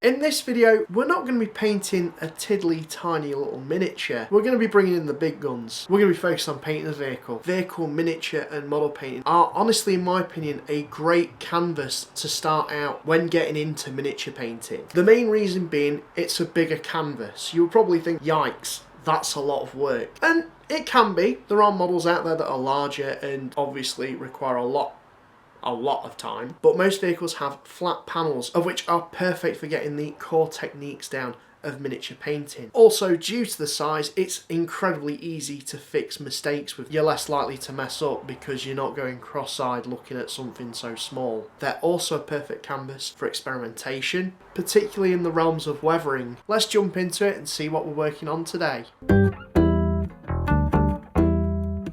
In this video, we're not going to be painting a tiddly tiny little miniature. We're going to be bringing in the big guns. We're going to be focused on painting a vehicle. Vehicle, miniature and model painting are honestly, in my opinion, a great canvas to start out when getting into miniature painting. The main reason being, it's a bigger canvas. You would probably think, yikes, that's a lot of work. And it can be. There are models out there that are larger and obviously require a lot of time, but most vehicles have flat panels, of which are perfect for getting the core techniques down of miniature painting. Also, due to the size, it's incredibly easy to fix mistakes with. You're less likely to mess up because you're not going cross-eyed looking at something so small. They're also a perfect canvas for experimentation, particularly in the realms of weathering. Let's jump into it and see what we're working on today.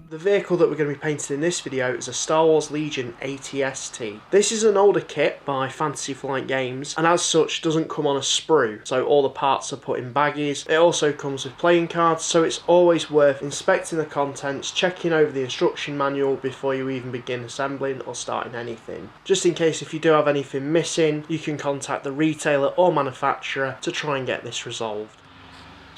The vehicle that we're going to be painting in this video is a Star Wars Legion AT-ST. This is an older kit by Fantasy Flight Games and as such doesn't come on a sprue, so all the parts are put in baggies. It also comes with playing cards, so it's always worth inspecting the contents, checking over the instruction manual before you even begin assembling or starting anything. Just in case if you do have anything missing, you can contact the retailer or manufacturer to try and get this resolved.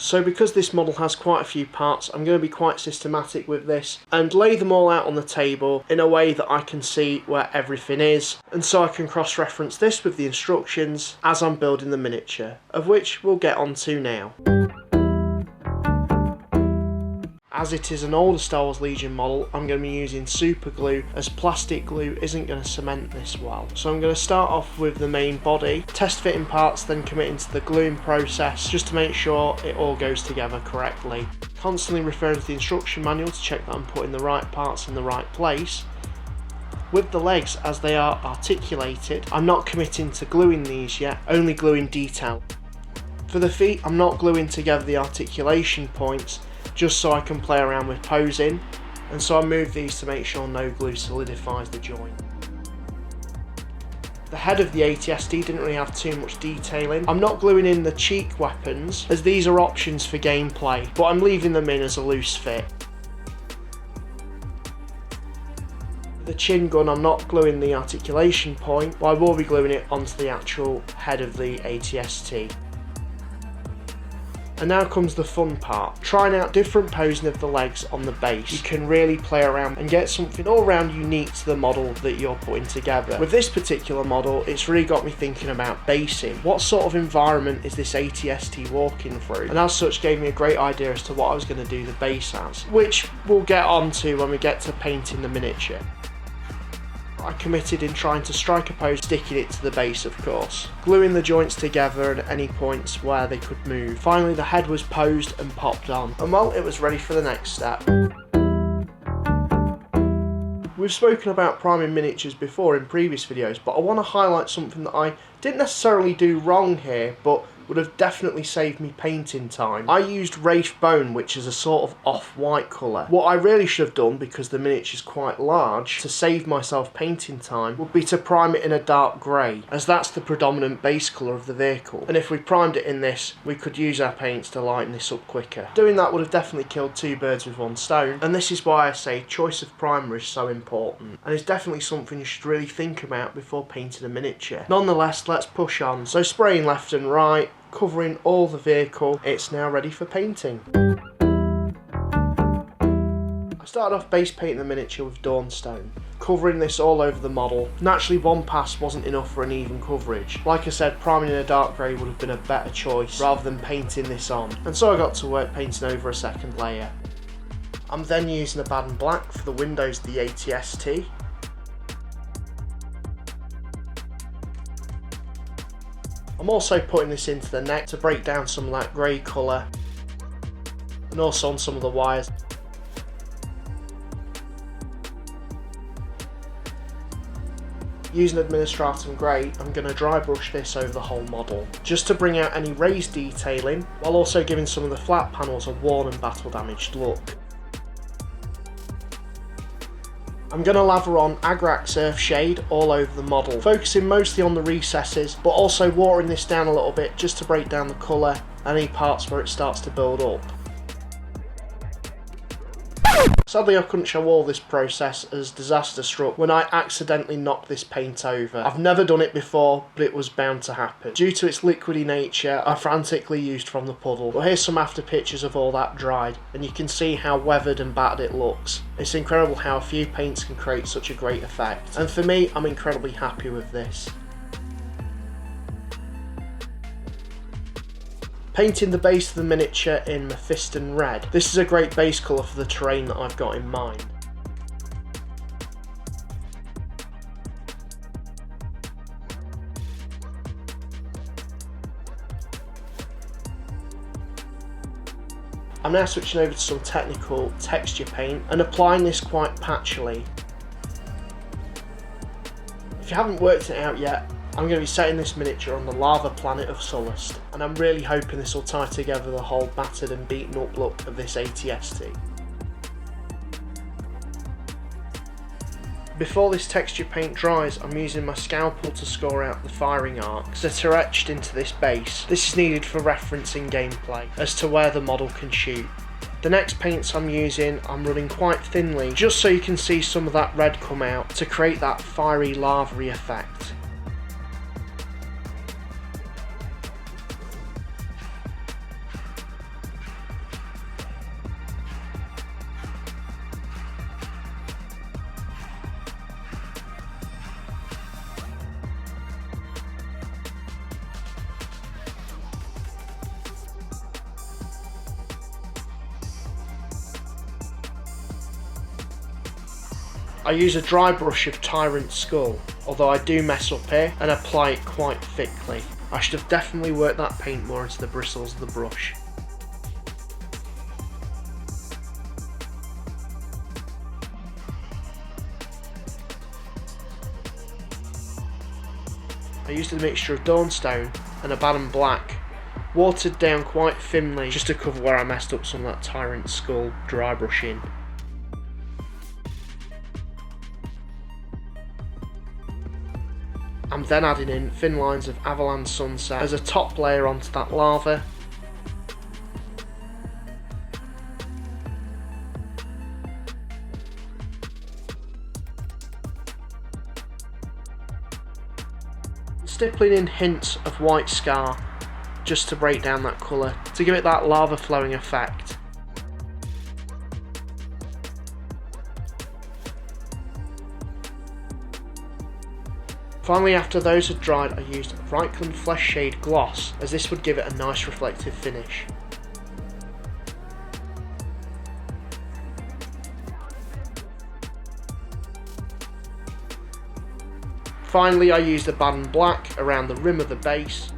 So because this model has quite a few parts, I'm going to be quite systematic with this and lay them all out on the table in a way that I can see where everything is, and so I can cross-reference this with the instructions as I'm building the miniature, of which we'll get onto now. As it is an older Star Wars Legion model, I'm going to be using super glue, as plastic glue isn't going to cement this well. So I'm going to start off with the main body, test fitting parts, then commit into the gluing process just to make sure it all goes together correctly. Constantly referring to the instruction manual to check that I'm putting the right parts in the right place. With the legs, as they are articulated, I'm not committing to gluing these yet, only gluing detail. For the feet, I'm not gluing together the articulation points, just so I can play around with posing, and so I move these to make sure no glue solidifies the joint. The head of the AT-ST didn't really have too much detailing. I'm not gluing in the cheek weapons, as these are options for gameplay, but I'm leaving them in as a loose fit. The chin gun, I'm not gluing the articulation point, but I will be gluing it onto the actual head of the AT-ST. And now comes the fun part, trying out different posing of the legs on the base. You can really play around and get something all round unique to the model that you're putting together. With this particular model, it's really got me thinking about basing. What sort of environment is this AT-ST walking through? And as such gave me a great idea as to what I was going to do the base as, which we'll get onto when we get to painting the miniature. I committed in trying to strike a pose, sticking it to the base of course, gluing the joints together at any points where they could move. Finally the head was posed and popped on, and well, it was ready for the next step. We've spoken about priming miniatures before in previous videos, but I want to highlight something that I didn't necessarily do wrong here, but would have definitely saved me painting time. I used Wraith Bone, which is a sort of off-white colour. What I really should have done, because the miniature is quite large, to save myself painting time, would be to prime it in a dark grey, as that's the predominant base colour of the vehicle. And if we primed it in this, we could use our paints to lighten this up quicker. Doing that would have definitely killed two birds with one stone, and this is why I say choice of primer is so important, and it's definitely something you should really think about before painting a miniature. Nonetheless, let's push on. So spraying left and right, covering all the vehicle, it's now ready for painting. I started off base painting the miniature with Dawnstone, covering this all over the model. Naturally one pass wasn't enough for an even coverage. Like I said, priming in a dark grey would have been a better choice rather than painting this on, and so I got to work painting over a second layer. I'm then using a Baden Black for the windows of the AT-ST. I'm also putting this into the neck to break down some of that grey colour, and also on some of the wires. Using Administratum Grey, I'm going to dry brush this over the whole model, just to bring out any raised detailing, while also giving some of the flat panels a worn and battle damaged look. I'm going to lather on Agrax Earth Shade all over the model, focusing mostly on the recesses, but also watering this down a little bit just to break down the colour and any parts where it starts to build up. Sadly I couldn't show all this process as disaster struck when I accidentally knocked this paint over. I've never done it before, but it was bound to happen. Due to its liquidy nature, I frantically used from the puddle. But here's some after pictures of all that dried, and you can see how weathered and battered it looks. It's incredible how a few paints can create such a great effect, and for me, I'm incredibly happy with this. Painting the base of the miniature in Mephiston Red. This is a great base colour for the terrain that I've got in mind. I'm now switching over to some technical texture paint and applying this quite patchily. If you haven't worked it out yet, I'm going to be setting this miniature on the lava planet of Sullust, and I'm really hoping this will tie together the whole battered and beaten up look of this ATST. Before this texture paint dries, I'm using my scalpel to score out the firing arcs that are etched into this base. This is needed for reference in gameplay as to where the model can shoot. The next paints I'm using, I'm running quite thinly, just so you can see some of that red come out to create that fiery lava-y effect. I use a dry brush of Tyrant's Skull, although I do mess up here and apply it quite thickly. I should have definitely worked that paint more into the bristles of the brush. I used a mixture of Dawnstone and Abaddon Black, watered down quite thinly just to cover where I messed up some of that Tyrant's Skull dry brushing. I'm then adding in thin lines of Avalan Sunset as a top layer onto that lava. Stippling in hints of White Scar just to break down that colour, to give it that lava flowing effect. Finally, after those had dried, I used Reichland Flesh Shade Gloss, as this would give it a nice reflective finish. Finally, I used Abaddon Black around the rim of the base.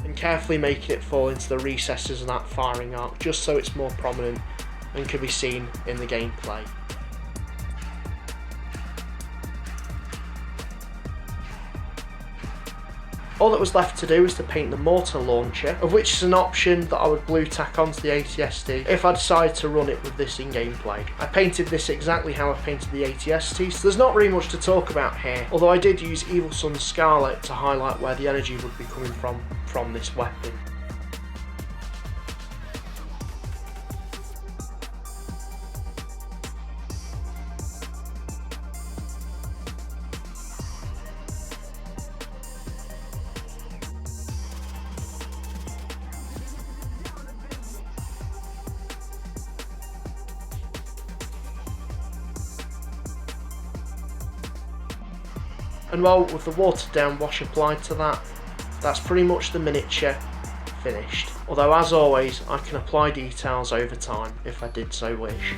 And carefully making it fall into the recesses of that firing arc, just so it's more prominent and can be seen in the gameplay. All that was left to do was to paint the mortar launcher, of which is an option that I would blue tack onto the ATST if I decide to run it with this in gameplay. I painted this exactly how I painted the ATST, so there's not really much to talk about here, although I did use Evil Sun Scarlet to highlight where the energy would be coming from this weapon. And well, with the watered down wash applied to that, that's pretty much the miniature finished. Although as always, I can apply details over time if I did so wish.